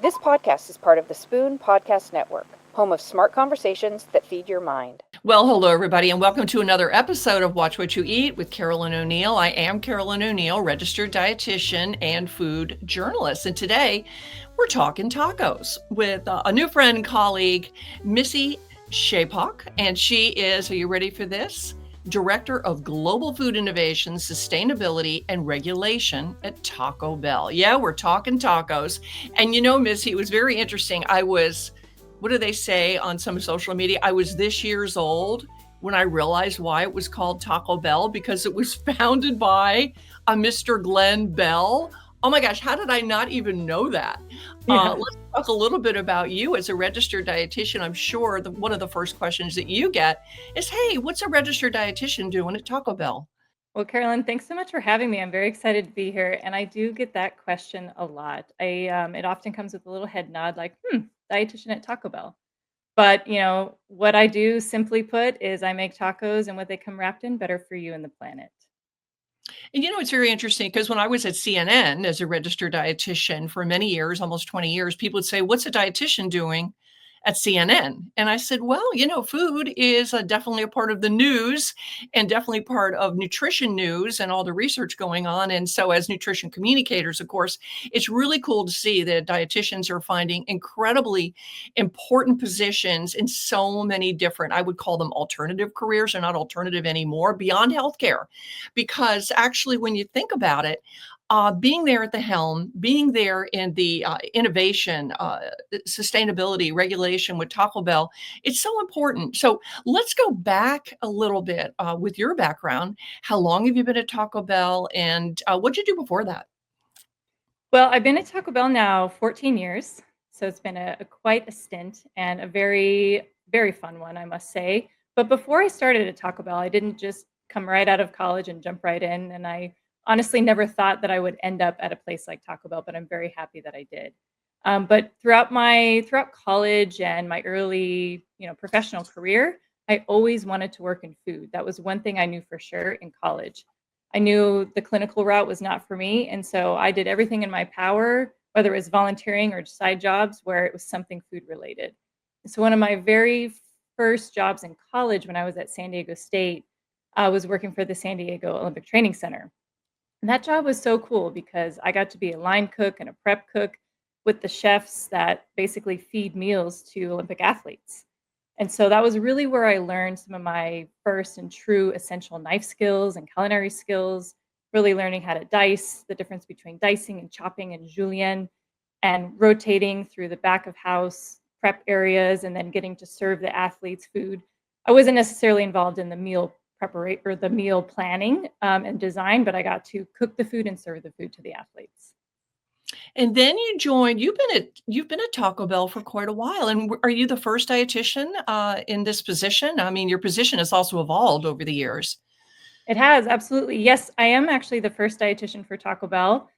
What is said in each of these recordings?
This podcast is part of the Spoon Podcast Network, home of smart conversations that feed your mind. Well, hello, everybody, and welcome to another episode of Watch What You Eat with Carolyn O'Neill. I am Carolyn O'Neill, registered dietitian and food journalist. And today we're talking tacos with a new friend and colleague, Missy Schaaphok. And she is, are you ready for this? Director of Global Food Innovation, Sustainability, and Regulation at Taco Bell. Yeah, we're talking tacos. And you know, Missy, it was very interesting. What do they say on some social media? I was this years old when I realized why it was called Taco Bell, because it was founded by a Mr. Glenn Bell. Oh my gosh, how did I not even know that? Yeah. Let's talk a little bit about you as a registered dietitian. I'm sure one of the first questions that you get is, hey, what's a registered dietitian doing at Taco Bell? Well, Carolyn, thanks so much for having me. I'm very excited to be here, and I do get that question a lot. It often comes with a little head nod, like, dietitian at Taco Bell. But what I do, simply put, is I make tacos, and what they come wrapped in, better for you and the planet. And it's very interesting because when I was at CNN as a registered dietitian for many years, almost 20 years, people would say, what's a dietitian doing at CNN? And I said, well, food is definitely a part of the news and definitely part of nutrition news and all the research going on. And so as nutrition communicators, of course, it's really cool to see that dietitians are finding incredibly important positions in so many different, I would call them alternative careers. They're not alternative anymore, beyond healthcare. Because actually, when you think about it, being there at the helm, being there in the innovation, sustainability, regulation with Taco Bell, it's so important. So let's go back a little bit with your background. How long have you been at Taco Bell, and what did you do before that? Well, I've been at Taco Bell now 14 years, so it's been quite a stint and a very, very fun one, I must say. But before I started at Taco Bell, I didn't just come right out of college and jump right in, and I honestly never thought that I would end up at a place like Taco Bell, but I'm very happy that I did. But throughout college and my early, professional career, I always wanted to work in food. That was one thing I knew for sure in college. I knew the clinical route was not for me, and so I did everything in my power, whether it was volunteering or side jobs, where it was something food related. So one of my very first jobs in college, when I was at San Diego State, I was working for the San Diego Olympic Training Center. And that job was so cool because I got to be a line cook and a prep cook with the chefs that basically feed meals to Olympic athletes. And so that was really where I learned some of my first and true essential knife skills and culinary skills, really learning how to dice, the difference between dicing and chopping and julienne, and rotating through the back of house prep areas and then getting to serve the athletes food. I wasn't necessarily involved in the meal preparation or the meal planning and design, but I got to cook the food and serve the food to the athletes. And then you've been at Taco Bell for quite a while. And are you the first dietitian in this position? I mean, your position has also evolved over the years. It has, absolutely. Yes, I am actually the first dietitian for Taco Bell.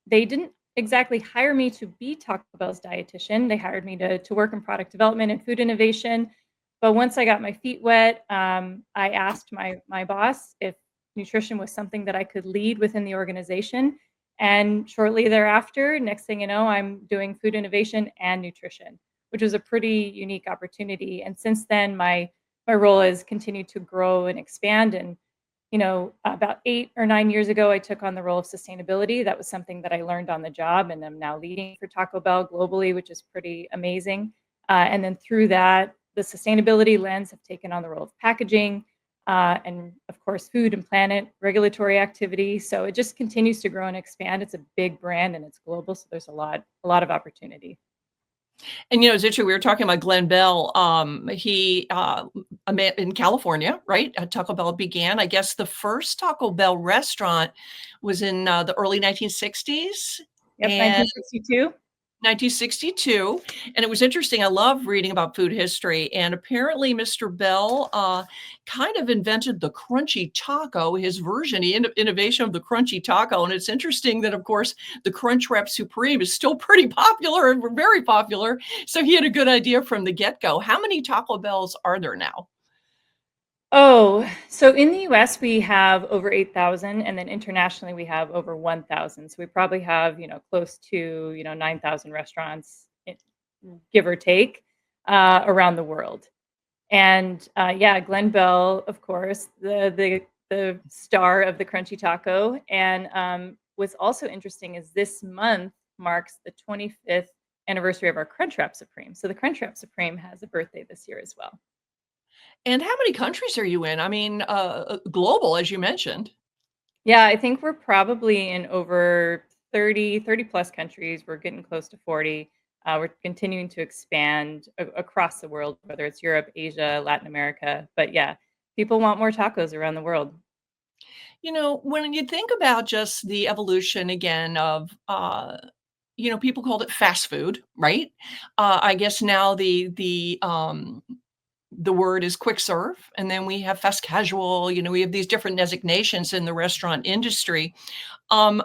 They didn't exactly hire me to be Taco Bell's dietitian. They hired me to work in product development and food innovation. But once I got my feet wet, I asked my boss if nutrition was something that I could lead within the organization. And shortly thereafter, next thing you know, I'm doing food innovation and nutrition, which was a pretty unique opportunity. And since then, my role has continued to grow and expand. And about 8 or 9 years ago, I took on the role of sustainability. That was something that I learned on the job, and I'm now leading for Taco Bell globally, which is pretty amazing. And then through that, the sustainability lens have taken on the role of packaging, and of course, food and planet, regulatory activity. So it just continues to grow and expand. It's a big brand and it's global, so there's a lot of opportunity. And it's interesting. We were talking about Glenn Bell. He a man in California, right? Taco Bell began. I guess the first Taco Bell restaurant was in the early 1960s. Yep, 1962. 1962. And it was interesting. I love reading about food history. And apparently Mr. Bell kind of invented the crunchy taco, his version, innovation of the crunchy taco. And it's interesting that, of course, the Crunchwrap Supreme is still pretty popular and very popular. So he had a good idea from the get-go. How many Taco Bells are there now? Oh, so in the US, we have over 8,000, and then internationally, we have over 1,000. So we probably have, close to, 9,000 restaurants, give or take, around the world. And yeah, Glenn Bell, of course, the star of the Crunchy Taco. And what's also interesting is this month marks the 25th anniversary of our Crunchwrap Supreme. So the Crunchwrap Supreme has a birthday this year as well. And how many countries are you in? I mean, global, as you mentioned. Yeah, I think we're probably in over 30 plus countries. We're getting close to 40. We're continuing to expand across the world, whether it's Europe, Asia, Latin America. But yeah, people want more tacos around the world. When you think about just the evolution again of, people called it fast food, right? I guess now the word is quick serve, and then we have fast casual. We have these different designations in the restaurant industry. Um,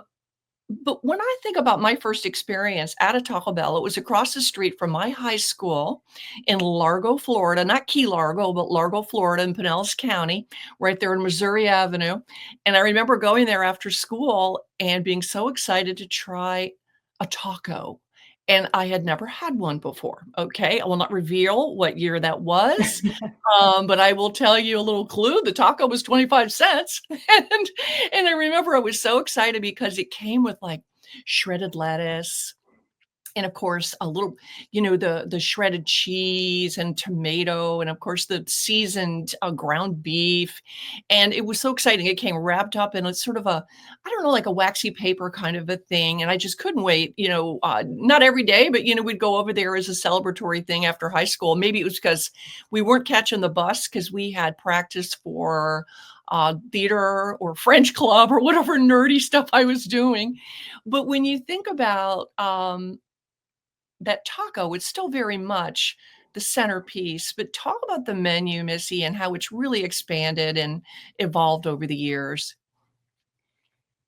but when I think about my first experience at a Taco Bell, it was across the street from my high school in Largo, Florida, not Key Largo, but Largo, Florida in Pinellas County, right there in Missouri Avenue. And I remember going there after school and being so excited to try a taco. And I had never had one before. Okay. I will not reveal what year that was. But I will tell you a little clue. The taco was 25 cents. And I remember I was so excited because it came with like shredded lettuce, and of course a little, the shredded cheese and tomato, and of course the seasoned ground beef. And it was so exciting. It came wrapped up in a sort of a, I don't know, like a waxy paper kind of a thing. And I just couldn't wait, not every day, but we'd go over there as a celebratory thing after high school. Maybe it was because we weren't catching the bus because we had practice for theater or French club or whatever nerdy stuff I was doing. But when you think about that taco, it's still very much the centerpiece. But talk about the menu, Missy, and how it's really expanded and evolved over the years.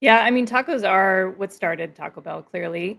Yeah, I mean, tacos are what started Taco Bell, clearly.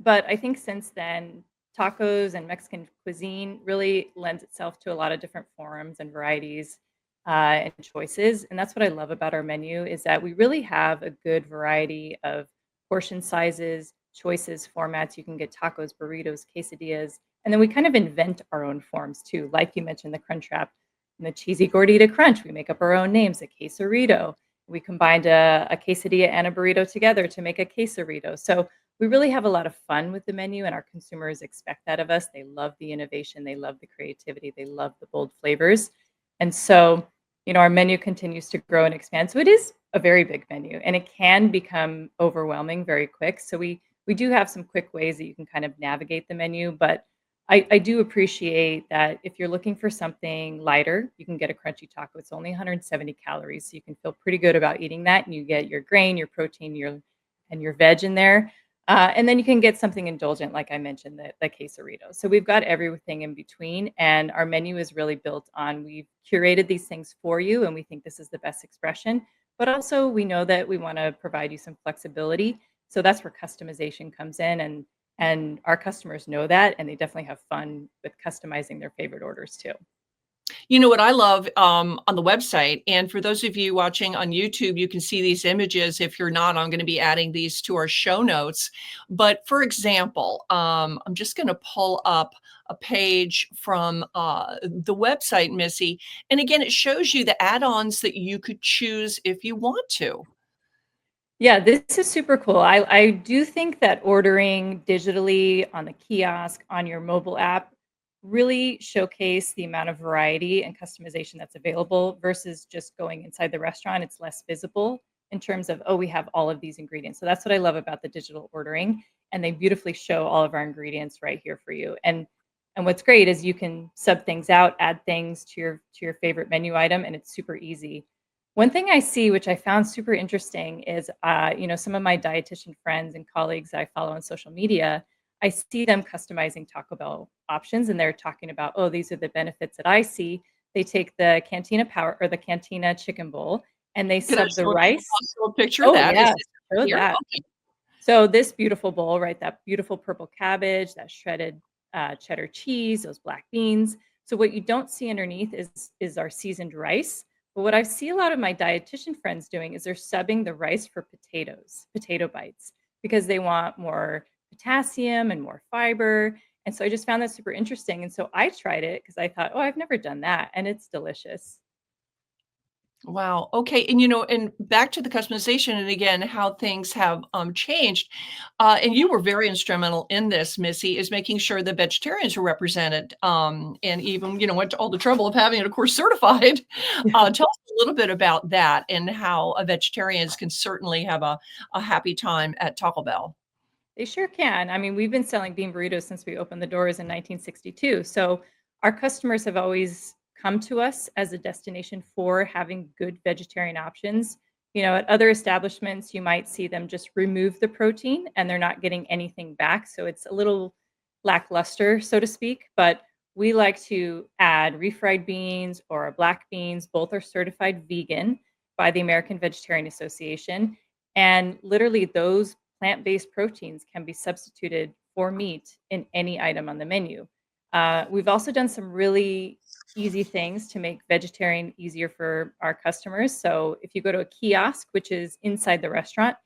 But I think since then, tacos and Mexican cuisine really lends itself to a lot of different forms and varieties and choices. And that's what I love about our menu is that we really have a good variety of portion sizes, choices, formats. You can get tacos, burritos, quesadillas, and then we kind of invent our own forms too. Like you mentioned, the Crunch Wrap and the cheesy gordita crunch. We make up our own names, a quesarito. We combined a quesadilla and a burrito together to make a quesarito. So we really have a lot of fun with the menu, and our consumers expect that of us. They love the innovation, they love the creativity, they love the bold flavors. And so, our menu continues to grow and expand. So it is a very big menu, and it can become overwhelming very quick. So we do have some quick ways that you can kind of navigate the menu, but I do appreciate that if you're looking for something lighter, you can get a crunchy taco. It's only 170 calories, so you can feel pretty good about eating that, and you get your grain, your protein, your veg in there. And then you can get something indulgent, like I mentioned, the quesarito. So we've got everything in between, and our menu is really built on we've curated these things for you, and we think this is the best expression. But also, we know that we want to provide you some flexibility. So that's where customization comes in, and our customers know that, and they definitely have fun with customizing their favorite orders too. You know what I love on the website, and for those of you watching on YouTube, you can see these images. If you're not, I'm going to be adding these to our show notes. But for example, I'm just going to pull up a page from the website, Missy. And again, it shows you the add-ons that you could choose if you want to. Yeah, this is super cool. I do think that ordering digitally on the kiosk on your mobile app really showcase the amount of variety and customization that's available versus just going inside the restaurant. It's less visible in terms of, oh, we have all of these ingredients. So that's what I love about the digital ordering. And they beautifully show all of our ingredients right here for you. And what's great is you can sub things out, add things to your favorite menu item, and it's super easy. One thing I see, which I found super interesting, is some of my dietitian friends and colleagues I follow on social media. I see them customizing Taco Bell options, and they're talking about, oh, these are the benefits that I see. They take the Cantina Power or the Cantina Chicken Bowl, and they Can I sub the show rice. a picture of Oh that? Is yes, it show here? that. Okay. So this beautiful bowl, right? That beautiful purple cabbage, that shredded cheddar cheese, those black beans. So what you don't see underneath is our seasoned rice. But what I see a lot of my dietitian friends doing is they're subbing the rice for potatoes, potato bites, because they want more potassium and more fiber. And so I just found that super interesting. And so I tried it because I thought, oh, I've never done that. And it's delicious. Wow. Okay. And and back to the customization and again, how things have changed. And you were very instrumental in this, Missy, is making sure the vegetarians were represented. And even, went to all the trouble of having it, of course, certified. Tell us a little bit about that and how vegetarians can certainly have a happy time at Taco Bell. They sure can. I mean, we've been selling bean burritos since we opened the doors in 1962. So our customers have always come to us as a destination for having good vegetarian options. At other establishments, you might see them just remove the protein and they're not getting anything back. So it's a little lackluster, so to speak. But we like to add refried beans or black beans. Both are certified vegan by the American Vegetarian Association. And literally, those plant-based proteins can be substituted for meat in any item on the menu. We've also done some really easy things to make vegetarian easier for our customers. So if you go to a kiosk, which is inside the restaurant,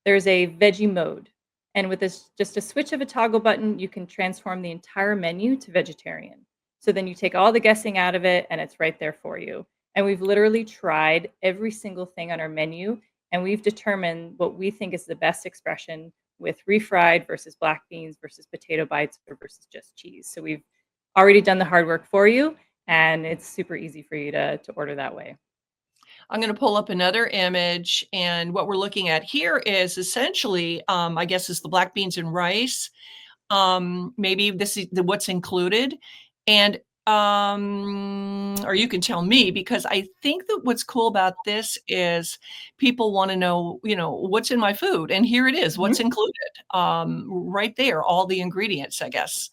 there's a veggie mode. And with this, just a switch of a toggle button, you can transform the entire menu to vegetarian. So then you take all the guessing out of it and it's right there for you. And we've literally tried every single thing on our menu and we've determined what we think is the best expression with refried versus black beans versus potato bites or versus just cheese. So we've already done the hard work for you, and it's super easy for you to order that way. I'm going to pull up another image, and what we're looking at here is essentially, I guess, is the black beans and rice. Maybe this is what's included, and or you can tell me because I think that what's cool about this is people want to know, what's in my food, and here it is, what's included, right there, all the ingredients, I guess.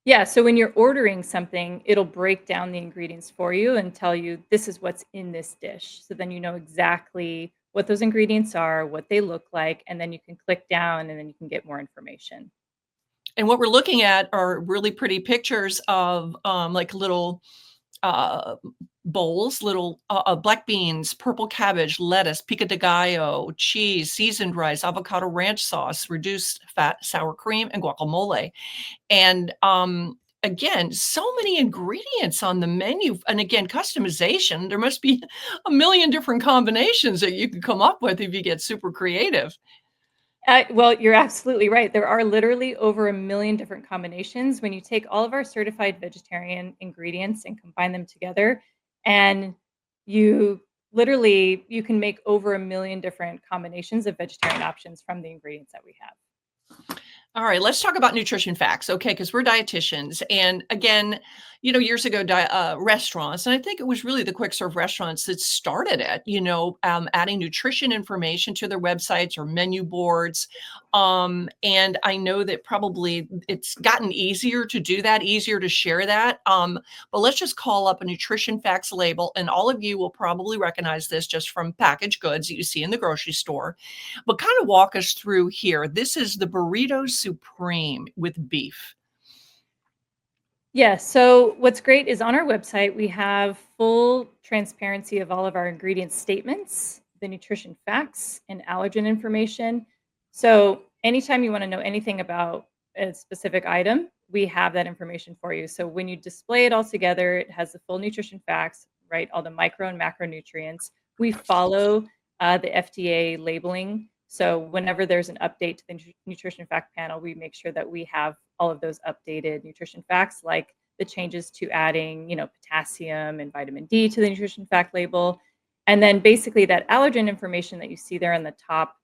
Yeah, so when you're ordering something, it'll break down the ingredients for you and tell you this is what's in this dish. So then you know exactly what those ingredients are, what they look like, and then you can click down and then you can get more information. And what we're looking at are really pretty pictures of, like little, uh, bowls, little, black beans, purple cabbage, lettuce, pico de gallo, cheese, seasoned rice, avocado ranch sauce, reduced fat sour cream, and guacamole. And, again, so many ingredients on the menu, and again, customization. There must be a million different combinations that you could come up with if you get super creative. Well, you're absolutely right. There are literally over a million different combinations when you take all of our certified vegetarian ingredients and combine them together, and you you can make over a million different combinations of vegetarian options from the ingredients that we have. All right, let's talk about nutrition facts, okay? Because we're dietitians, and again, years ago, restaurants, and I think it was really the quick serve restaurants that started it. Adding nutrition information to their websites or menu boards, and I know that probably it's gotten easier to do that, easier to share that. But let's just call up a nutrition facts label, and all of you will probably recognize this just from packaged goods that you see in the grocery store. But kind of walk us through here. This is the burrito supreme with beef. Yeah, so what's great is on our website, we have full transparency of all of our ingredient statements, the nutrition facts, and allergen information. So anytime you want to know anything about a specific item, we have that information for you. So when you display it all together, it has the full nutrition facts, right? All the micro and macronutrients. We follow the FDA labeling. So whenever there's an update to the nutrition fact panel, we make sure that we have all of those updated nutrition facts, like the changes to adding, potassium and vitamin D to the nutrition fact label. And then basically that allergen information that you see there on the top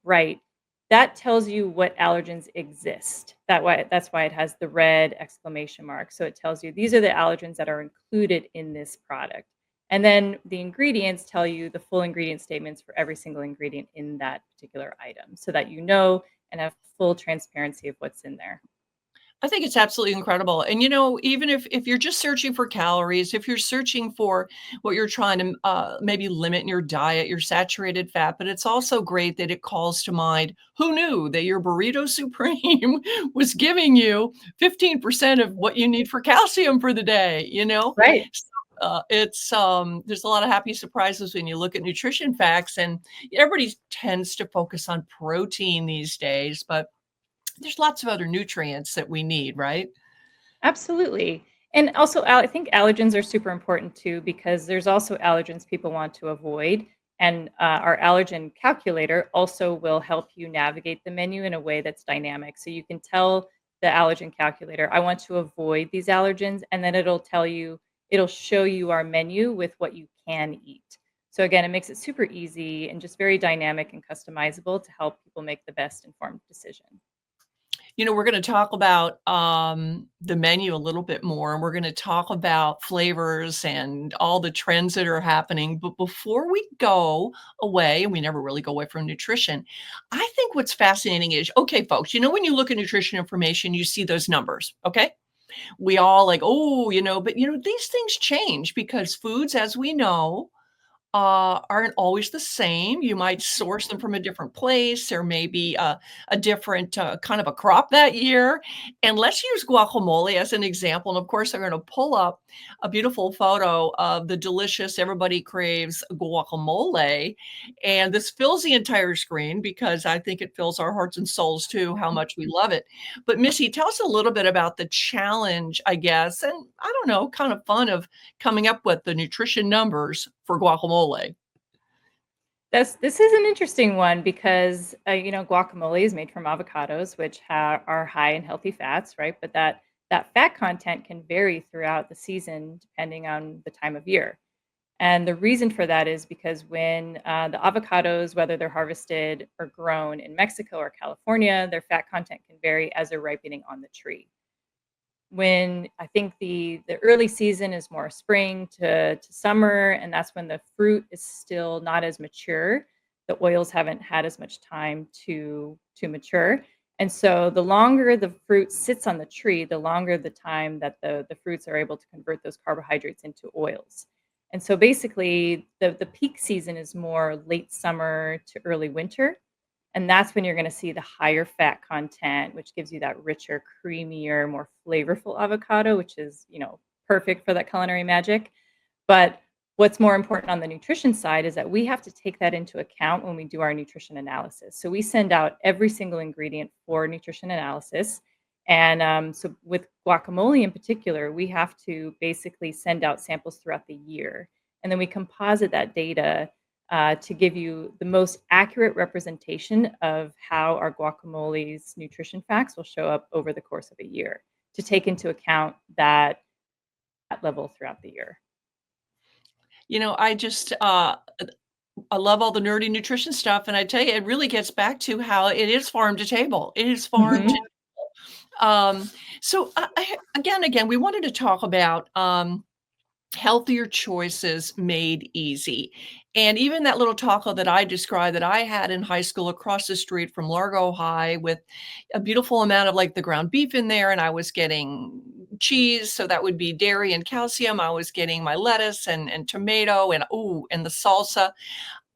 right, that tells you what allergens exist. That's why it has the red exclamation mark. So it tells you these are the allergens that are included in this product. And then the ingredients tell you the full ingredient statements for every single ingredient in that particular item so that you know and have full transparency of what's in there. I think it's absolutely incredible. And even if you're just searching for calories, if you're searching for what you're trying to maybe limit in your diet, your saturated fat, but it's also great that it calls to mind who knew that your burrito supreme was giving you 15% of what you need for calcium for the day. Right. So, it's there's a lot of happy surprises when you look at nutrition facts, and everybody tends to focus on protein these days, but there's lots of other nutrients that we need, right? Absolutely. And also, I think allergens are super important too, because there's also allergens people want to avoid. And our allergen calculator also will help you navigate the menu in a way that's dynamic. So you can tell the allergen calculator, I want to avoid these allergens. And then it'll show you our menu with what you can eat. So again, it makes it super easy and just very dynamic and customizable to help people make the best informed decision. We're going to talk about the menu a little bit more, and we're going to talk about flavors and all the trends that are happening. But before we go away, and we never really go away from nutrition, I think what's fascinating is, okay, folks, when you look at nutrition information, you see those numbers, okay? We all like, oh, but these things change because foods, as we know, aren't always the same. You might source them from a different place. There may be a different kind of a crop that year. And let's use guacamole as an example. And of course, I'm going to pull up a beautiful photo of the delicious, everybody craves guacamole. And this fills the entire screen because I think it fills our hearts and souls too, how much we love it. But Missy, tell us a little bit about the challenge, I guess, and I don't know, kind of fun of coming up with the nutrition numbers for guacamole. This is an interesting one because guacamole is made from avocados, which are high in healthy fats, right? But that fat content can vary throughout the season depending on the time of year. And the reason for that is because when the avocados, whether they're harvested or grown in Mexico or California, their fat content can vary as they're ripening on the tree. When I think the early season is more spring to summer, and that's when the fruit is still not as mature. The oils haven't had as much time to mature. And so the longer the fruit sits on the tree, the longer the time that the fruits are able to convert those carbohydrates into oils. And so basically the peak season is more late summer to early winter. And that's when you're gonna see the higher fat content, which gives you that richer, creamier, more flavorful avocado, which is, perfect for that culinary magic. But what's more important on the nutrition side is that we have to take that into account when we do our nutrition analysis. So we send out every single ingredient for nutrition analysis. And so with guacamole in particular, we have to basically send out samples throughout the year. And then we composite that data to give you the most accurate representation of how our guacamole's nutrition facts will show up over the course of a year to take into account that level throughout the year. I just I love all the nerdy nutrition stuff, and I tell you, it really gets back to how it is farm to table. It is farm Mhm. to so again, we wanted to talk about healthier choices made easy. And even that little taco that I described that I had in high school across the street from Largo High with a beautiful amount of like the ground beef in there. And I was getting cheese. So that would be dairy and calcium. I was getting my lettuce and tomato and the salsa.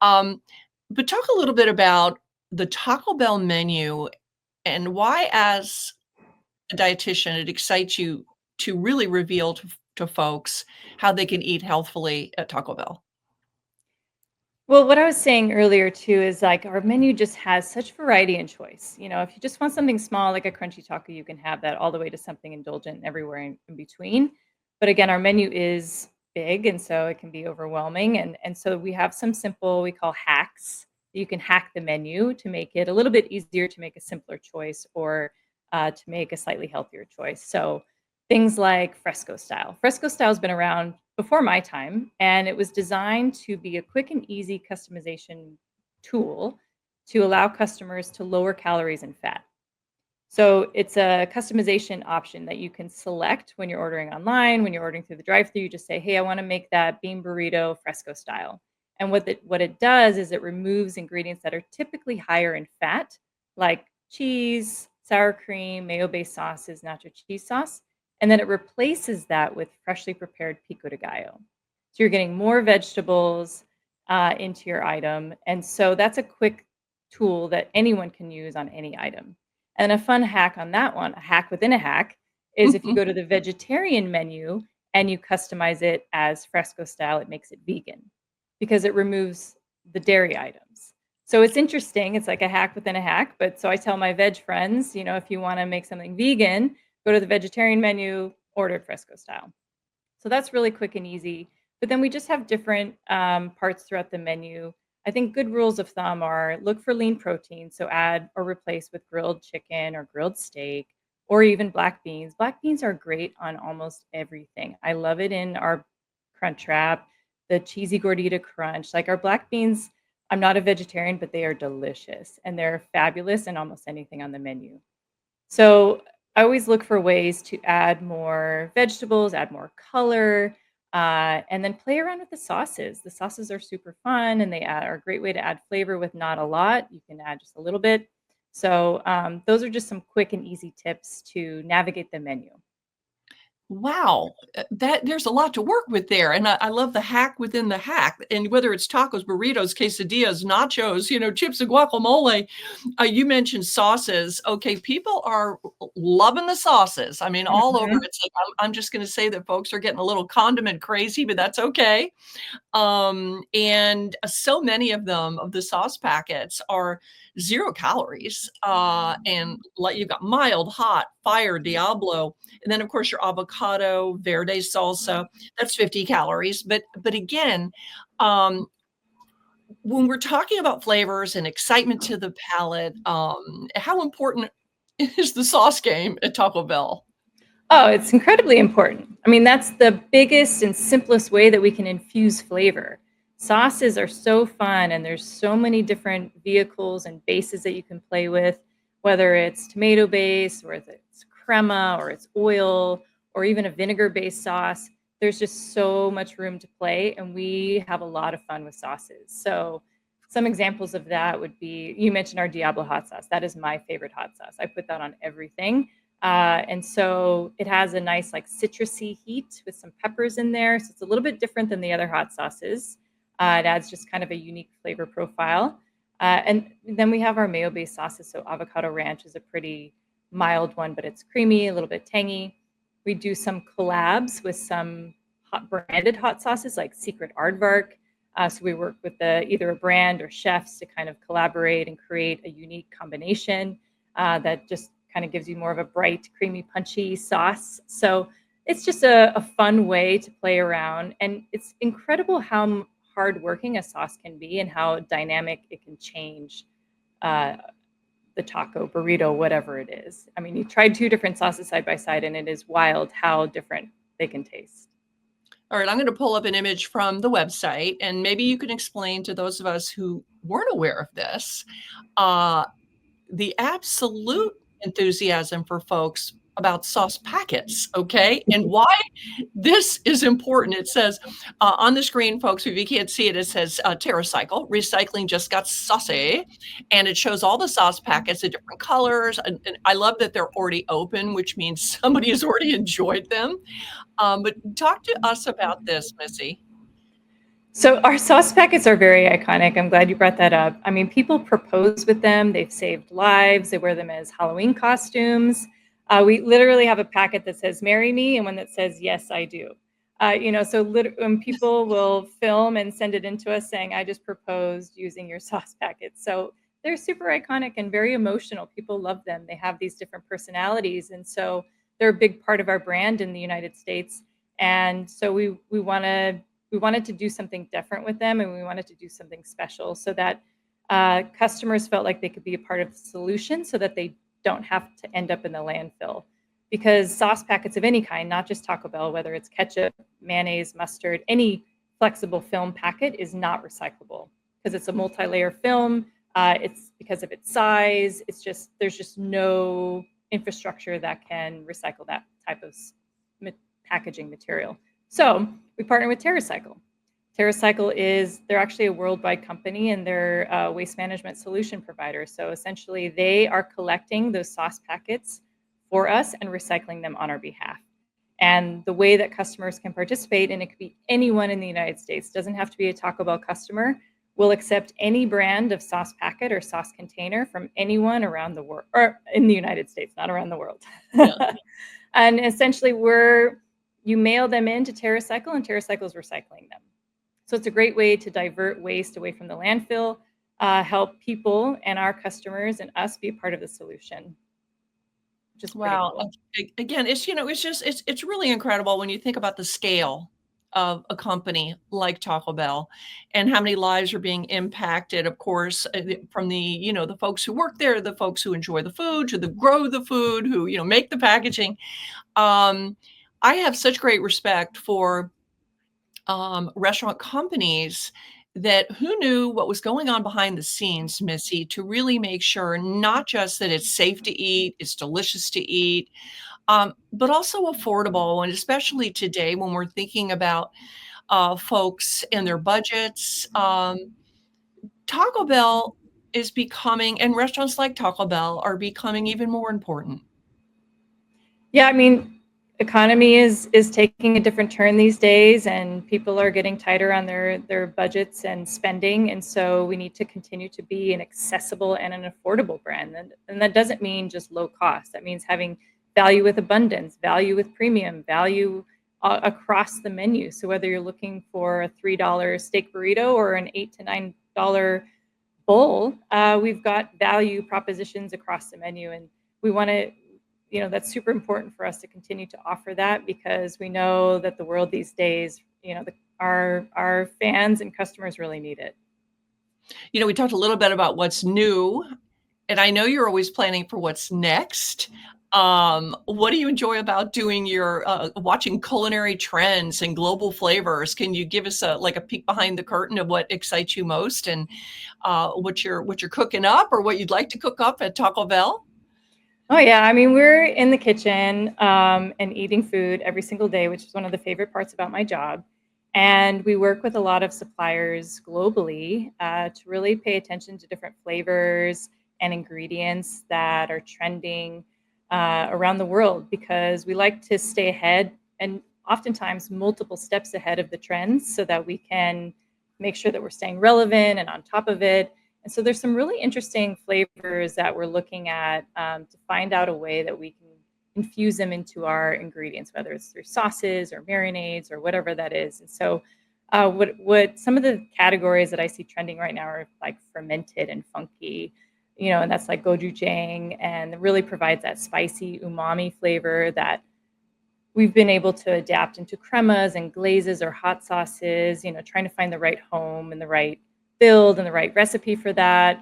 Um, but talk a little bit about the Taco Bell menu and why, as a dietitian, it excites you to really reveal to folks how they can eat healthfully at Taco Bell. Well, what I was saying earlier too is like our menu just has such variety and choice. If you just want something small like a crunchy taco, you can have that all the way to something indulgent everywhere in between. But again, our menu is big and so it can be overwhelming. And so we have some simple we call hacks. You can hack the menu to make it a little bit easier to make a simpler choice or to make a slightly healthier choice. So things like fresco style. Fresco style has been around before my time, and it was designed to be a quick and easy customization tool to allow customers to lower calories and fat. So it's a customization option that you can select when you're ordering online, when you're ordering through the drive-thru. You just say, "Hey, I want to make that bean burrito fresco style." And what it does is it removes ingredients that are typically higher in fat, like cheese, sour cream, mayo-based sauces, nacho cheese sauce, and then it replaces that with freshly prepared pico de gallo. So you're getting more vegetables into your item. And so that's a quick tool that anyone can use on any item. And a fun hack on that one, a hack within a hack, is if you go to the vegetarian menu and you customize it as fresco style, it makes it vegan because it removes the dairy items. So it's interesting. It's like a hack within a hack. But so I tell my veg friends, if you want to make something vegan, go to the vegetarian menu, order it fresco style. So that's really quick and easy. But then we just have different parts throughout the menu. I think good rules of thumb are look for lean protein. So add or replace with grilled chicken or grilled steak or even black beans. Black beans are great on almost everything. I love it in our Crunch Wrap, the cheesy gordita crunch. Like our black beans, I'm not a vegetarian, but they are delicious and they're fabulous in almost anything on the menu. So I always look for ways to add more vegetables, add more color, and then play around with the sauces. The sauces are super fun and are a great way to add flavor with not a lot. You can add just a little bit. So those are just some quick and easy tips to navigate the menu. Wow, that there's a lot to work with there, and I love the hack within the hack, and whether it's tacos, burritos, quesadillas, nachos, chips and guacamole. You mentioned sauces. Okay, people are loving the sauces. I mean, all over. Mhm. It's like I'm just gonna say that folks are getting a little condiment crazy, but that's okay. And so many of them, of the sauce packets, are 0 calories, and like you've got mild, hot, fire, Diablo, and then, of course, your avocado verde salsa, that's 50 calories, but again, um, when we're talking about flavors and excitement to the palate, how important is the sauce game at Taco Bell? Oh, it's incredibly important. I mean, that's the biggest and simplest way that we can infuse flavor. Sauces are so fun, and there's so many different vehicles and bases that you can play with, whether it's tomato based, or it's crema, or it's oil, or even a vinegar based sauce. There's just so much room to play, and we have a lot of fun with sauces. So, some examples of that would be you mentioned our Diablo hot sauce. That is my favorite hot sauce. I put that on everything. And so it has a nice like citrusy heat with some peppers in there. So it's a little bit different than the other hot sauces. It adds just kind of a unique flavor profile. And then we have our mayo-based sauces. So avocado ranch is a pretty mild one, but it's creamy, a little bit tangy. We do some collabs with some branded hot sauces like Secret Aardvark. So we work with either a brand or chefs to kind of collaborate and create a unique combination that just kind of gives you more of a bright, creamy, punchy sauce. So it's just a fun way to play around. And it's incredible how hardworking a sauce can be and how dynamic it can change the taco, burrito, whatever it is. I mean, you tried 2 different sauces side by side, and it is wild how different they can taste. All right, I'm going to pull up an image from the website, and maybe you can explain to those of us who weren't aware of this, uh, the absolute enthusiasm for folks about sauce packets, okay? And why this is important. It says on the screen, folks, if you can't see it, it says TerraCycle, recycling just got saucy. And it shows all the sauce packets of different colors. And I love that they're already open, which means somebody has already enjoyed them. But talk to us about this, Missy. So our sauce packets are very iconic. I'm glad you brought that up. I mean, people propose with them. They've saved lives. They wear them as Halloween costumes. We literally have a packet that says "Marry me" and one that says "Yes, I do." When people will film and send it in to us saying, "I just proposed using your sauce packets," so they're super iconic and very emotional. People love them. They have these different personalities, and so they're a big part of our brand in the United States. And so we wanted to do something different with them, and we wanted to do something special so that customers felt like they could be a part of the solution so that they don't have to end up in the landfill. Because sauce packets of any kind, not just Taco Bell, whether it's ketchup, mayonnaise, mustard, any flexible film packet is not recyclable because it's a multi-layer film. It's because of its size. There's just no infrastructure that can recycle that type of packaging material. So we partner with TerraCycle. TerraCycle they're actually a worldwide company, and they're a waste management solution provider. So essentially, they are collecting those sauce packets for us and recycling them on our behalf. And the way that customers can participate, and it could be anyone in the United States, doesn't have to be a Taco Bell customer, will accept any brand of sauce packet or sauce container from anyone around the world, or in the United States, not around the world. Yeah. And essentially, you mail them into TerraCycle, and TerraCycle is recycling them. So it's a great way to divert waste away from the landfill, help people and our customers and us be a part of the solution, which is pretty Wow. cool. Again, it's really incredible when you think about the scale of a company like Taco Bell and how many lives are being impacted, of course, from the folks who work there, the folks who enjoy the food, to the grow the food, who, make the packaging. I have such great respect for restaurant companies that who knew what was going on behind the scenes, Missy, to really make sure not just that it's safe to eat, it's delicious to eat, but also affordable. And especially today when we're thinking about folks and their budgets, Taco Bell is becoming, and restaurants like Taco Bell are becoming even more important. Yeah, I mean, economy is taking a different turn these days, and people are getting tighter on their budgets and spending, and so we need to continue to be an accessible and an affordable brand. And that doesn't mean just low cost. That means having value with abundance, value with premium, value across the menu. So whether you're looking for a $3 steak burrito or an $8 to $9 bowl, we've got value propositions across the menu, and we want to, that's super important for us to continue to offer that, because we know that the world these days, our fans and customers really need it. We talked a little bit about what's new, and I know you're always planning for what's next. What do you enjoy about doing your watching culinary trends and global flavors? Can you give us a peek behind the curtain of what excites you most, and what you're cooking up, or what you'd like to cook up at Taco Bell? Oh yeah, I mean, we're in the kitchen and eating food every single day, which is one of the favorite parts about my job. And we work with a lot of suppliers globally to really pay attention to different flavors and ingredients that are trending around the world, because we like to stay ahead, and oftentimes multiple steps ahead of the trends, so that we can make sure that we're staying relevant and on top of it. And so there's some really interesting flavors that we're looking at to find out a way that we can infuse them into our ingredients, whether it's through sauces or marinades or whatever that is. And so what some of the categories that I see trending right now are like fermented and funky, and that's like gochujang, and it really provides that spicy umami flavor that we've been able to adapt into cremas and glazes or hot sauces, trying to find the right home and the right build and the right recipe for that.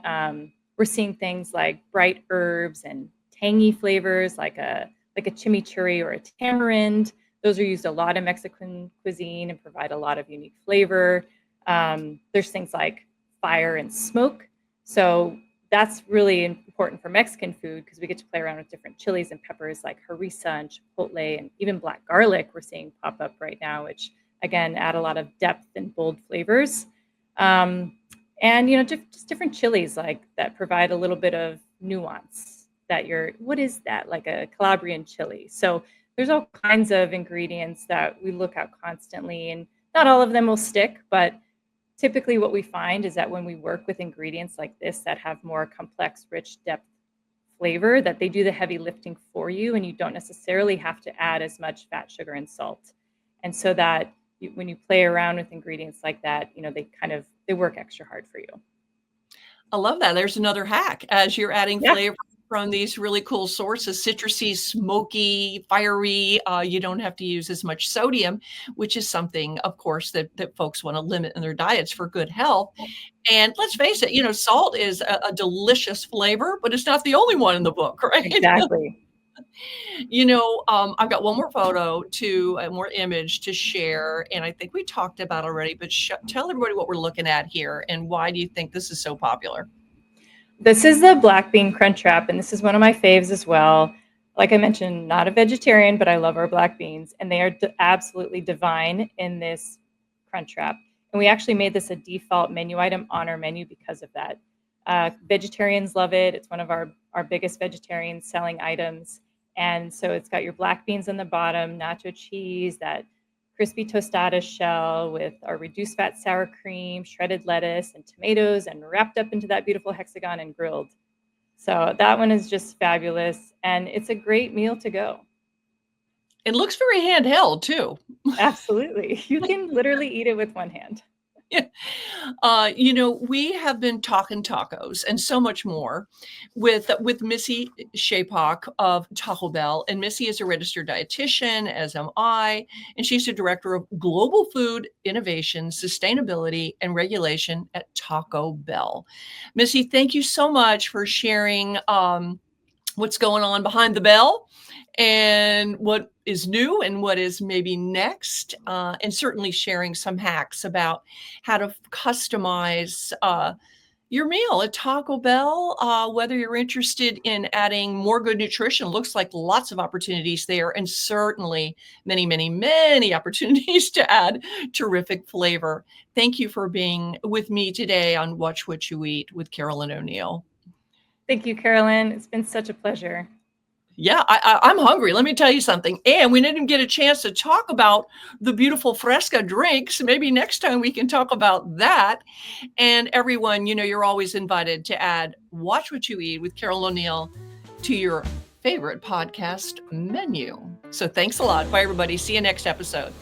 We're seeing things like bright herbs and tangy flavors, like a chimichurri or a tamarind. Those are used a lot in Mexican cuisine and provide a lot of unique flavor. There's things like fire and smoke. So that's really important for Mexican food, because we get to play around with different chilies and peppers like harissa and chipotle, and even black garlic we're seeing pop up right now, which again add a lot of depth and bold flavors. And just different chilies like that provide a little bit of nuance. What is that? Like a Calabrian chili. So there's all kinds of ingredients that we look at constantly, and not all of them will stick, but typically what we find is that when we work with ingredients like this that have more complex, rich depth flavor, that they do the heavy lifting for you, and you don't necessarily have to add as much fat, sugar, and salt. And so that when you play around with ingredients like that, they work extra hard for you. I love that. There's another hack as you're adding Yeah. flavor from these really cool sources, citrusy, smoky, fiery. You don't have to use as much sodium, which is something, of course, that folks want to limit in their diets for good health. And let's face it, salt is a delicious flavor, but it's not the only one in the book, right? Exactly. I've got one more more image to share, and I think we talked about already, but tell everybody what we're looking at here, and why do you think this is so popular? This is the black bean crunch wrap, and this is one of my faves as well. Like I mentioned, not a vegetarian, but I love our black beans, and they are absolutely divine in this crunch wrap. And we actually made this a default menu item on our menu because of that. Vegetarians love it. It's one of our biggest vegetarian selling items. And so it's got your black beans on the bottom, nacho cheese, that crispy tostada shell with our reduced fat sour cream, shredded lettuce, and tomatoes, and wrapped up into that beautiful hexagon and grilled. So that one is just fabulous. And it's a great meal to go. It looks very handheld too. Absolutely. You can literally eat it with one hand. Yeah. We have been talking tacos and so much more with Missy Schaaphok of Taco Bell. And Missy is a registered dietitian, as am I, and she's the director of global food innovation, sustainability, and regulation at Taco Bell. Missy, thank you so much for sharing what's going on behind the bell and what is new and what is maybe next, and certainly sharing some hacks about how to customize your meal at Taco Bell, whether you're interested in adding more good nutrition. Looks like lots of opportunities there, and certainly many, many, many opportunities to add terrific flavor. Thank you for being with me today on Watch What You Eat with Carolyn O'Neill. Thank you, Carolyn. It's been such a pleasure. Yeah, I'm hungry. Let me tell you something. And we didn't get a chance to talk about the beautiful Fresca drinks. Maybe next time we can talk about that. And everyone, you're always invited to add Watch What You Eat with Carol O'Neill to your favorite podcast menu. So thanks a lot. Bye, everybody. See you next episode.